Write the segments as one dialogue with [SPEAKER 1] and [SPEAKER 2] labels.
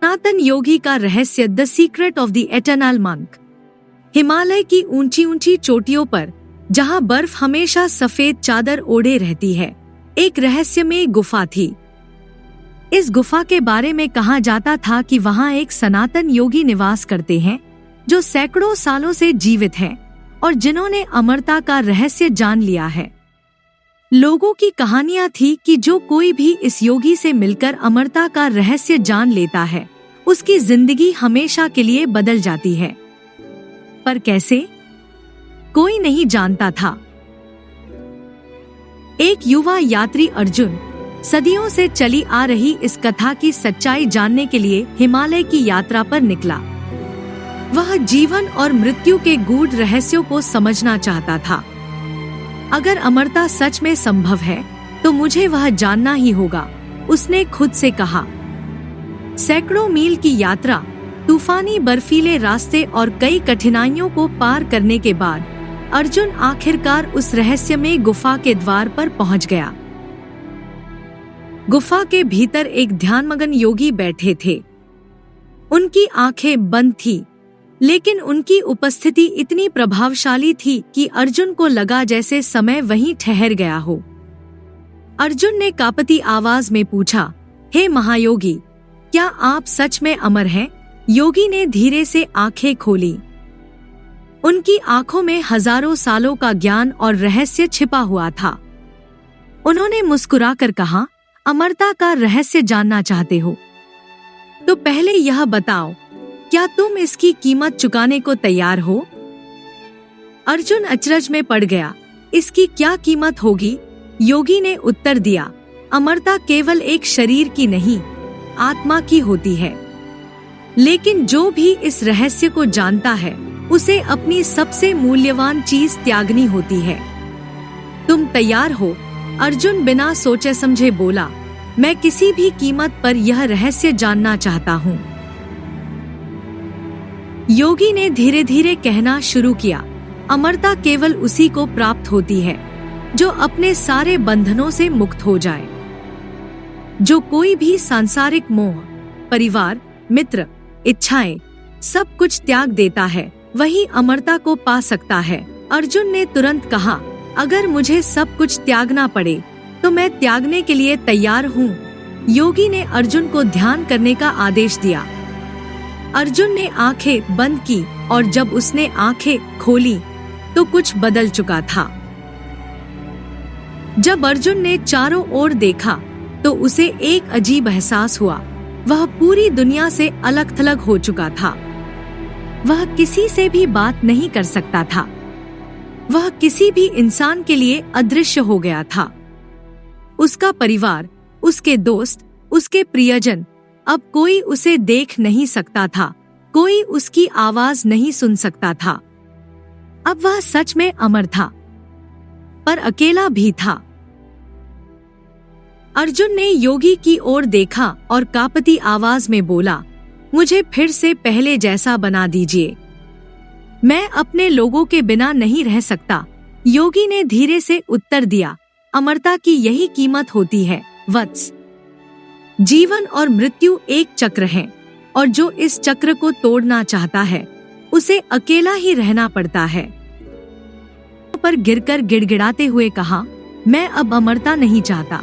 [SPEAKER 1] सनातन योगी का रहस्य, the secret of the eternal monk. Himalaya की ऊंची ऊंची चोटियों पर, जहां बर्फ हमेशा सफेद चादर ओढ़े रहती है, एक रहस्यमय गुफा थी। इस गुफा के बारे में कहा जाता था कि वहां एक सनातन योगी निवास करते हैं, जो सैकड़ों सालों से जीवित हैं और जिन्होंने अमरता का रहस्य जान लिया है। लोगों की कहानियां थी कि जो कोई भी इस योगी से मिलकर अमरता का रहस्य जान लेता है, उसकी जिंदगी हमेशा के लिए बदल जाती है। पर कैसे? कोई नहीं जानता था। एक युवा यात्री अर्जुन सदियों से चली आ रही इस कथा की सच्चाई जानने के लिए हिमालय की यात्रा पर निकला। वह जीवन और मृत्यु के गूढ़ रहस्यों को समझना चाहता था। अगर अमरता सच में संभव है, तो मुझे वह जानना ही होगा, उसने खुद से कहा। सैकड़ों मील की यात्रा, तूफानी बर्फीले रास्ते और कई कठिनाइयों को पार करने के बाद अर्जुन आखिरकार उस रहस्यमय गुफा के द्वार पर पहुंच गया। गुफा के भीतर एक ध्यानमग्न योगी बैठे थे। उनकी आंखें बंद थीं, लेकिन उनकी उपस्थिति इतनी प्रभावशाली थी कि अर्जुन को लगा जैसे समय वहीं ठहर गया हो। अर्जुन ने कांपती आवाज में पूछा, हे महायोगी, क्या आप सच में अमर हैं? योगी ने धीरे से आंखें खोली। उनकी आंखों में हजारों सालों का ज्ञान और रहस्य छिपा हुआ था। उन्होंने मुस्कुराकर कहा, अमरता का रहस्य जानना चाहते हो? तो पहले यह बताओ, क्या तुम इसकी कीमत चुकाने को तैयार हो? अर्जुन अचरज में पड़ गया। इसकी क्या कीमत होगी? योगी ने उत्तर दिया, अमरता केवल एक शरीर की नहीं, आत्मा की होती है। लेकिन जो भी इस रहस्य को जानता है, उसे अपनी सबसे मूल्यवान चीज त्यागनी होती है। तुम तैयार हो? अर्जुन बिना सोचे समझे बोला, मैं किसी भी कीमत पर यह रहस्य जानना चाहता हूँ। योगी ने धीरे धीरे कहना शुरू किया, अमरता केवल उसी को प्राप्त होती है जो अपने सारे बंधनों से मुक्त हो जाए। जो कोई भी सांसारिक मोह, परिवार, मित्र, इच्छाएं, सब कुछ त्याग देता है, वही अमरता को पा सकता है। अर्जुन ने तुरंत कहा, अगर मुझे सब कुछ त्यागना पड़े तो मैं त्यागने के लिए तैयार हूँ। योगी ने अर्जुन को ध्यान करने का आदेश दिया। अर्जुन ने आंखें बंद की और जब उसने आंखें खोली तो कुछ बदल चुका था। जब अर्जुन ने चारों ओर देखा तो उसे एक अजीब एहसास हुआ। वह पूरी दुनिया से अलग थलग हो चुका था। वह किसी से भी बात नहीं कर सकता था। वह किसी भी इंसान के लिए अदृश्य हो गया था। उसका परिवार, उसके दोस्त, उसके प्रियजन, अब कोई उसे देख नहीं सकता था, कोई उसकी आवाज नहीं सुन सकता था। अब वह सच में अमर था, पर अकेला भी था। अर्जुन ने योगी की ओर देखा और कांपती आवाज में बोला, मुझे फिर से पहले जैसा बना दीजिए। मैं अपने लोगों के बिना नहीं रह सकता। योगी ने धीरे से उत्तर दिया, अमरता की यही कीमत होती है वत्स। जीवन और मृत्यु एक चक्र है और जो इस चक्र को तोड़ना चाहता है, उसे अकेला ही रहना पड़ता है। पर गिरकर गिड़गिड़ाते हुए कहा, मैं अब अमरता नहीं चाहता।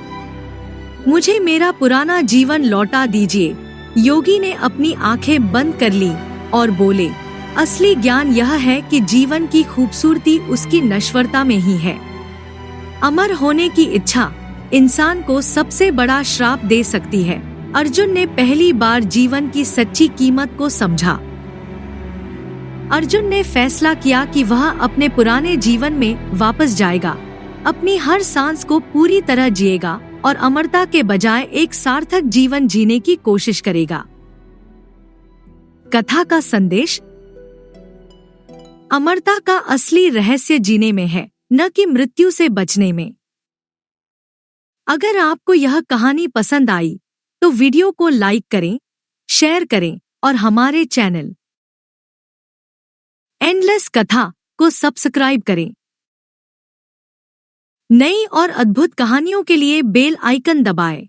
[SPEAKER 1] मुझे मेरा पुराना जीवन लौटा दीजिए। योगी ने अपनी आंखें बंद कर ली और बोले, असली ज्ञान यह है कि जीवन की खूबसूरती उसकी नश्वरता में ही है। अमर होने की इच्छा इंसान को सबसे बड़ा श्राप दे सकती है। अर्जुन ने पहली बार जीवन की सच्ची कीमत को समझा। अर्जुन ने फैसला किया कि वह अपने पुराने जीवन में वापस जाएगा, अपनी हर सांस को पूरी तरह जिएगा और अमरता के बजाय एक सार्थक जीवन जीने की कोशिश करेगा। कथा का संदेश, अमरता का असली रहस्य जीने में है, न कि मृत्यु से बचने में। अगर आपको यह कहानी पसंद आई तो वीडियो को लाइक करें, शेयर करें और हमारे चैनल एंडलेस कथा को सब्सक्राइब करें। नई और अद्भुत कहानियों के लिए बेल आइकन दबाएं।